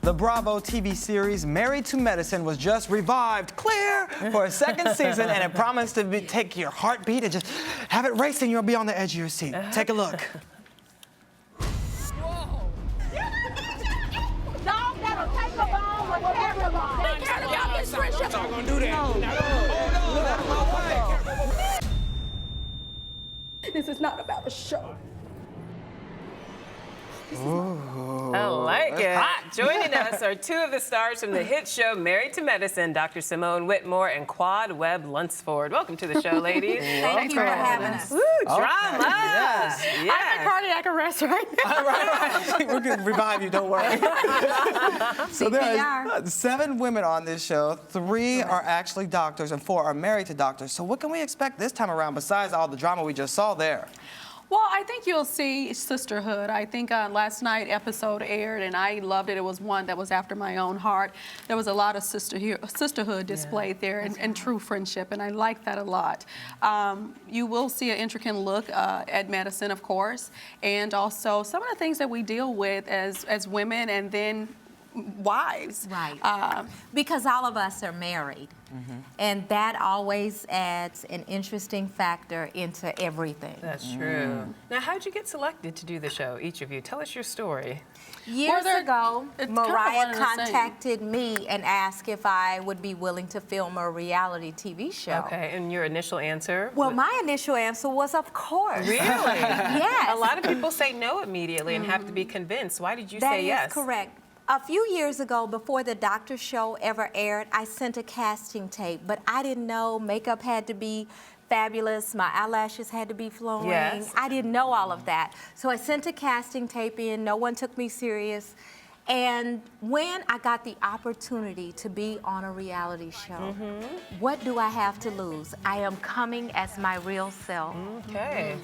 The Bravo TV series Married to Medicine was just revived, clear, for a second season, and it promised to take your heartbeat and just have it racing. You'll be on the edge of your seat. Take a look. Whoa. Dog that'll take a ball with every ball. Be careful about this friendship. I'm not gonna do that. This is not about a show. I like it. Hot. Joining us are two of the stars from the hit show Married to Medicine, Dr. Simone Whitmore and Quad Webb-Lunceford. Welcome to the show, ladies. Thank you for having us. Woo, drama. Yes. Yes. I'm in cardiac arrest right now. Right. We're going to revive you, don't worry. So there are 7 women on this show. 3 are actually doctors and 4 are married to doctors. So what can we expect this time around besides all the drama we just saw there? Well, I think you'll see sisterhood. I think last night episode aired, and I loved it. It was one that was after my own heart. There was a lot of sisterhood displayed there and true friendship, and I like that a lot. You will see an intricate look at medicine, of course, and also some of the things that we deal with as women and then wives. Right. Because all of us are married. And that always adds an interesting factor into everything. That's true. Now, how'd you get selected to do the show, each of you? Tell us your story. Years ago, it's Mariah kind of one and the same. contacted me and asked if I would be willing to film a reality TV show. Okay, and your initial answer? Well, my initial answer was, of course. Really? Yes. A lot of people say no immediately and have to be convinced. Why did you say yes? That is correct. A few years ago, before the doctor show ever aired, I sent a casting tape, but I didn't know makeup had to be fabulous, my eyelashes had to be flowing. Yes. I didn't know all of that. So I sent a casting tape in, no one took me serious. And when I got the opportunity to be on a reality show, what do I have to lose? I am coming as my real self. Okay.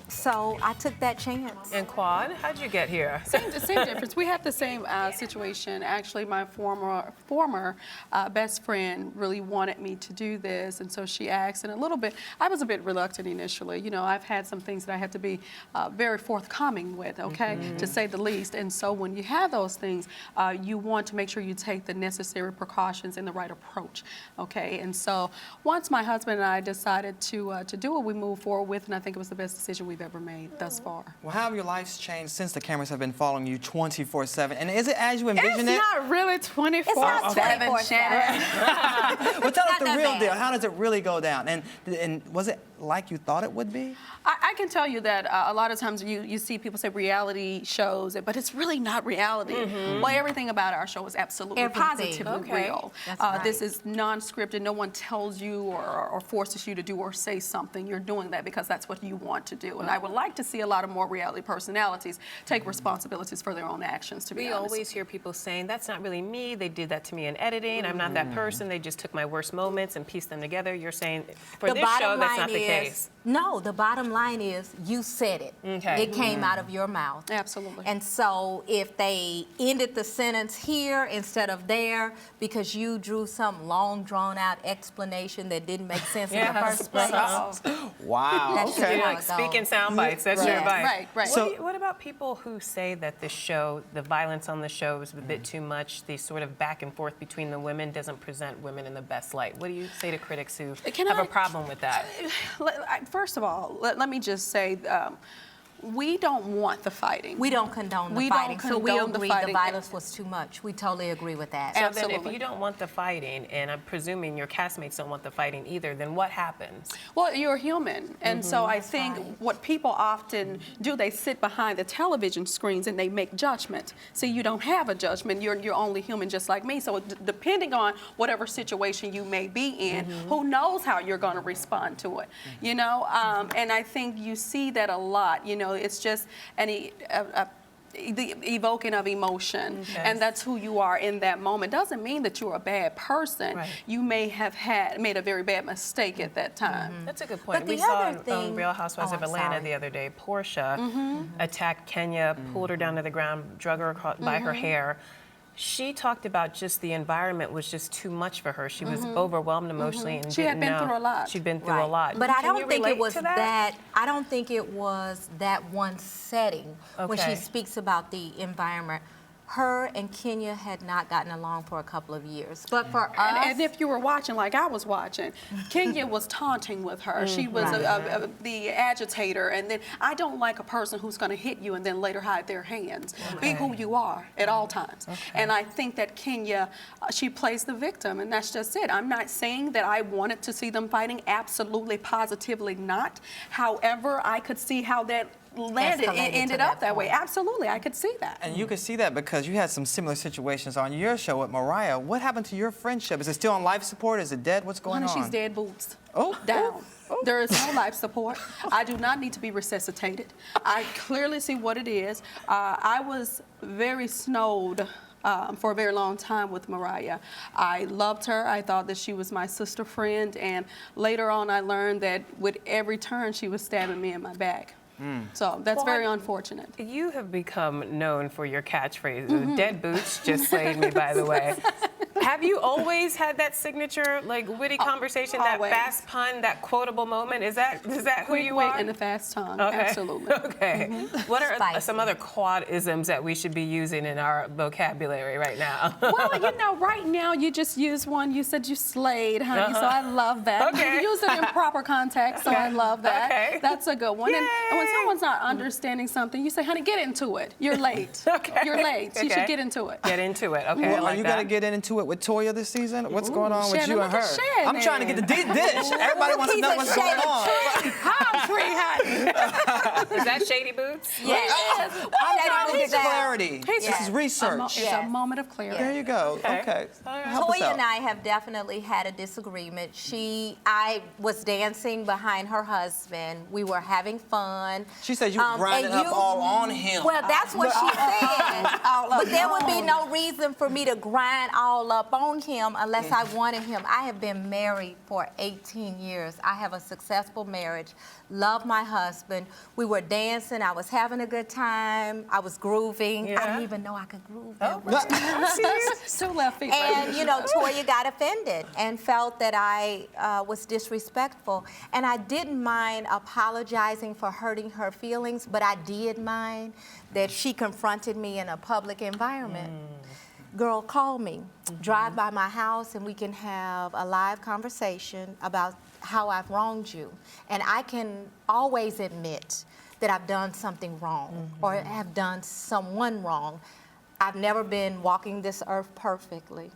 So I took that chance. And Quad, how'd you get here? Same difference. We had the same situation. Actually, my former best friend really wanted me to do this, and so she asked, and I was a bit reluctant initially. You know, I've had some things that I had to be very forthcoming with, okay, to say the least. And so when you have those things, you want to make sure you take the necessary precautions and the right approach, okay? And so once my husband and I decided to do what we moved forward with, and I think it was the best decision we've ever made thus far. Well, how have your lives changed since the cameras have been following you 24/7? And is it as you envision it? It's not really 24/7, It's not 24/7. Shannon. Well, tell us Not the that real bad. deal. How does it really go down? And was it like you thought it would be? I can tell you that a lot of times you see people say reality shows, but it's really not reality. Well, everything about our show is absolutely Everything. positively Okay. real. That's right. This is non-scripted. No one tells you or forces you to do or say something. You're doing that because that's what you want to do. And I would like to see a lot of more reality personalities take responsibilities for their own actions, to be We honest. always hear people saying, that's not really me, they did that to me in editing, I'm not that person, they just took my worst moments and pieced them together. You're saying, for this show, that's not the case. No, the bottom line is you said it. Okay. It came out of your mouth. Absolutely. And so if they ended the sentence here instead of there because you drew some long drawn out explanation that didn't make sense in the first place. Wow. That's Okay. just how Like it speaking goes. sound bites, that's your Right. advice. Right. So- What about people who say that the show, the violence on the show is a bit too much, the sort of back and forth between the women doesn't present women in the best light? What do you say to critics who have a problem with that? First of all, let me just say, we don't want the fighting. We don't condone the We don't fighting, so we condone the agree the fighting. violence was too much. We totally agree with that. So then Absolutely. if you don't want the fighting, and I'm presuming your castmates don't want the fighting either, then what happens? Well, you're human, and so I think right. what people often do, they sit behind the television screens and they make judgment. See, you don't have a judgment. You're only human, just like me. So depending on whatever situation you may be in, who knows how you're going to respond to it? You know, and I think you see that a lot. You know, it's just the evoking of emotion, and that's who you are in that moment. Doesn't mean that you're a bad person. Right. You may have made a very bad mistake at that time. That's a good point. But We the saw other on thing- Real Housewives Oh, of I'm Atlanta sorry. the other day, Portia attacked Kenya, pulled her down to the ground, drug her by her hair. She talked about just the environment was just too much for her. She was overwhelmed emotionally and She had didn't been know. through a lot. She'd been through a lot. But I Can you don't think it relate was to that? I don't think it was that one setting when she Okay. speaks about the environment. her and Kenya had not gotten along for a couple of years. But for us... And if you were watching, like I was watching, Kenya was taunting with her. She was the agitator. And then I don't like a person who's going to hit you and then later hide their hands. Be who you are at all times. And I think that Kenya, she plays the victim, and that's just it. I'm not saying that I wanted to see them fighting. Absolutely, positively not. However, I could see how that landed, it ended up that way. Absolutely, I could see that. And you could see that because you had some similar situations on your show with Mariah. What happened to your friendship? Is it still on life support? Is it dead? What's going on? She's dead boots. Oh, down. There is no life support. I do not need to be resuscitated. I clearly see what it is. I was very snowed for a very long time with Mariah. I loved her. I thought that she was my sister friend, and later on I learned that with every turn she was stabbing me in my back. So that's very unfortunate. You have become known for your catchphrase. Dead boots just slayed me, by the way. Have you always had that signature, like, witty conversation, always. that fast pun, that quotable moment? Is that who you are? And the fast tongue, okay. absolutely. Okay. What are Spicy. some other quad-isms that we should be using in our vocabulary right now? Well, you know, right now you just used one. You said you slayed, honey, so I love that. Okay. You use it in proper context, so I love that. Okay. That's a good one. Yay. And when someone's not understanding something, you say, honey, get into it. You're late. Okay. You're late. So you Okay. should get into it. Get into it. Okay. Well, I like are you that. going to get into it with Toya this season? What's going on with Shannon, you and look her? at Shannon. I'm trying to get the dish. Everybody wants to know what's going on. Palm tree, honey. Is that Shady Boots? Yes. I'm trying to get clarity. This is research. It's a moment of clarity. There you go. Okay. Help us Toya out. and I have definitely had a disagreement. I was dancing behind her husband. We were having fun. She said you were grinding and up all on him. Well, that's what she said. But there would be no reason for me to grind all up on him unless I wanted him. I have been married for 18 years. I have a successful marriage. Love my husband. We were dancing. I was having a good time. I was grooving. I didn't even know I could groove. Two left feet. And, you know, Toya got offended and felt that I was disrespectful. And I didn't mind apologizing for hurting her feelings, but I did mind that she confronted me in a public environment. Girl, call me. Drive by my house and we can have a live conversation about how I've wronged you. And I can always admit that I've done something wrong or have done someone wrong. I've never been walking this earth perfectly.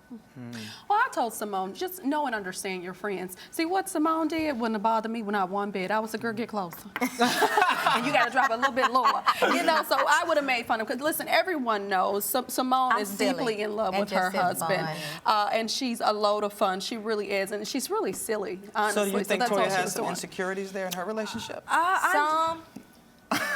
Well, I told Simone, just know and understand your friends. See, what Simone did wouldn't have bothered me when I one bit. I was a girl, get closer. And you got to drop it a little bit lower. You know, so I would have made fun of him. Because, listen, everyone knows Simone is deeply in love with her husband. And she's a load of fun. She really is. And she's really silly, honestly. So do you think that's all Toya she has was some doing. insecurities there in her relationship? Some.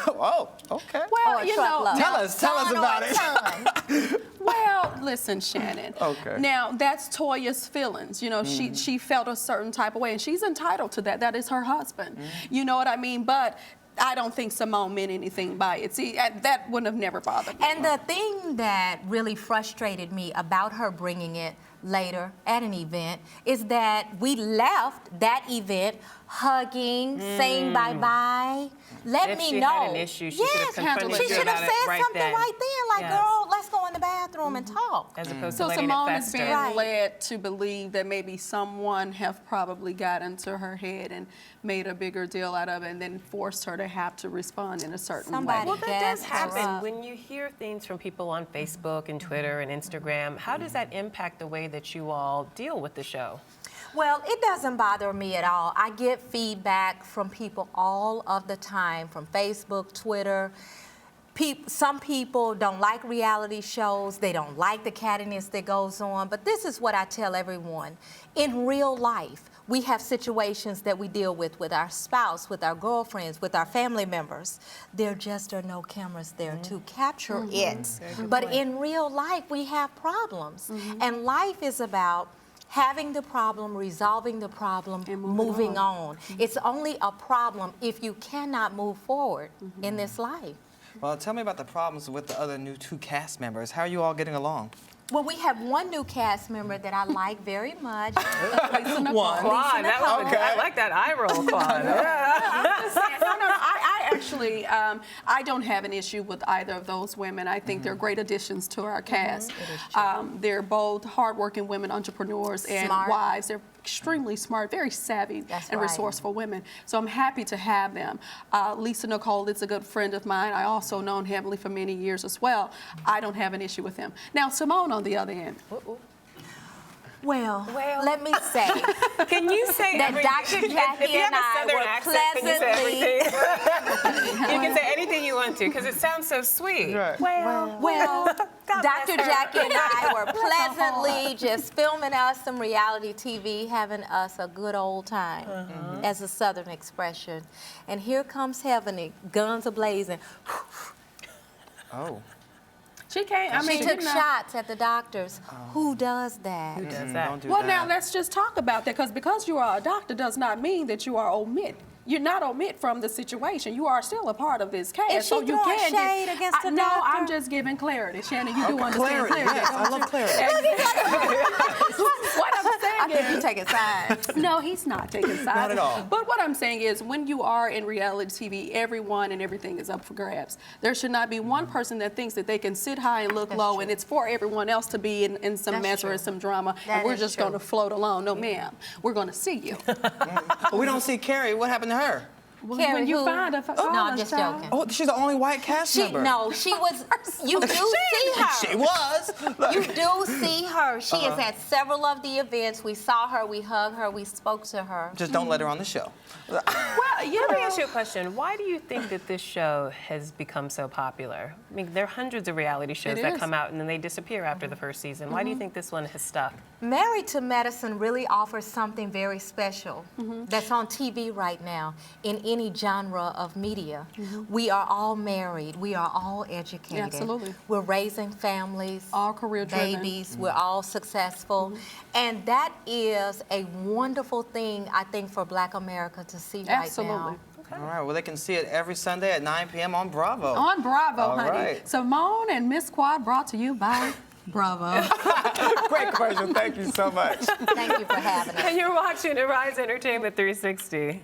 Oh, okay. Well, you know, Tell us about it. well, listen, Shannon. Okay. Now, that's Toya's feelings. You know, she felt a certain type of way, and she's entitled to that. That is her husband. You know what I mean? But I don't think Simone meant anything by it. See, that wouldn't have never bothered me. And the thing that really frustrated me about her bringing it later at an event is that we left that event hugging, saying bye-bye. Let If me she know. had an issue, she should have confronted She you should have about said it right something then. right then, like, Yes. girl, let's go in the bathroom and talk. As opposed So to letting Simone it is fester. being Right. led to believe that maybe someone have probably got into her head and made a bigger deal out of it and then forced her to have to respond in a certain Somebody way. Well, that does Yes, happen. right. When you hear things from people on Facebook and Twitter and Instagram, how does that impact the way that you all deal with the show? Well, it doesn't bother me at all. I get feedback from people all of the time, from Facebook, Twitter. Some people don't like reality shows. They don't like the cattiness that goes on. But this is what I tell everyone. In real life, we have situations that we deal with our spouse, with our girlfriends, with our family members. There just are no cameras there to capture it. But in real life, we have problems. And life is about having the problem, resolving the problem, and moving on. It's only a problem if you cannot move forward in this life. Well, tell me about the problems with the other new 2 cast members. How are you all getting along? Well, we have one new cast member that I like very much. One. Claude, I like that eye roll, Claude. I actually, I don't have an issue with either of those women. I think they're great additions to our cast. They're both hardworking women, entrepreneurs, and Smart. wives. They're extremely smart, very savvy and resourceful women. So I'm happy to have them. Lisa Nicole is a good friend of mine. I also known Heavenly for many years as well. I don't have an issue with him. Now, Simone, on the other end. Well, let me say Can you say that everything? Dr. Jackie If you have and a I Southern were accent, can you say pleasantly. everything? You can say anything you want to because it sounds so sweet. Right. Well, God Dr. bless her. Jackie and I were pleasantly just filming us some reality TV, having us a good old time, as a Southern expression. And here comes Heavenly, guns a-blazing. Oh. She can't. I mean, She took you know. shots at the doctors. Who does that? Who does that? Don't do Well, that. now let's just talk about that because you are a doctor does not mean that you are omit. You're not omit from the situation. You are still a part of this cast. Is she so you throwing can shade against the No, doctor? I'm just giving clarity. Shannon, you do understand clarity. clarity. Yes, I don't love you? clarity. What I'm I saying think you is, taking sides. no, he's not taking sides. Not at all. But what I'm saying is, when you are in reality TV, everyone and everything is up for grabs. There should not be one person that thinks that they can sit high and look low, and it's for everyone else to be in some That's mess true. or some drama, That and we're is just true. going to float along. No, ma'am, we're going to see you. But we don't see Carrie. What happened to her? Carrie, when you who? find a No, I'm just joking. Oh, she's the only white cast member. No, she was. You do see her. She was. You do see her. She is at several of the events. We saw her. We hugged her. We spoke to her. Just don't let her on the show. Well, let me ask you a question. Why do you think that this show has become so popular? I mean, there are hundreds of reality shows It that is. come out and then they disappear after the first season. Why do you think this one has stuck? Married to Medicine really offers something very special that's on TV right now in any genre of media. We are all married. We are all educated. Absolutely. We're raising families. All career-driven. Babies. We're all successful. And that is a wonderful thing, I think, for Black America to see right Absolutely. now. All right. Well, they can see it every Sunday at 9 p.m. on Bravo. On Bravo, All honey. right. Simone and Miss Quad brought to you by Bravo. Great commercial. Thank you so much. Thank you for having us. And you're watching Arise Entertainment 360.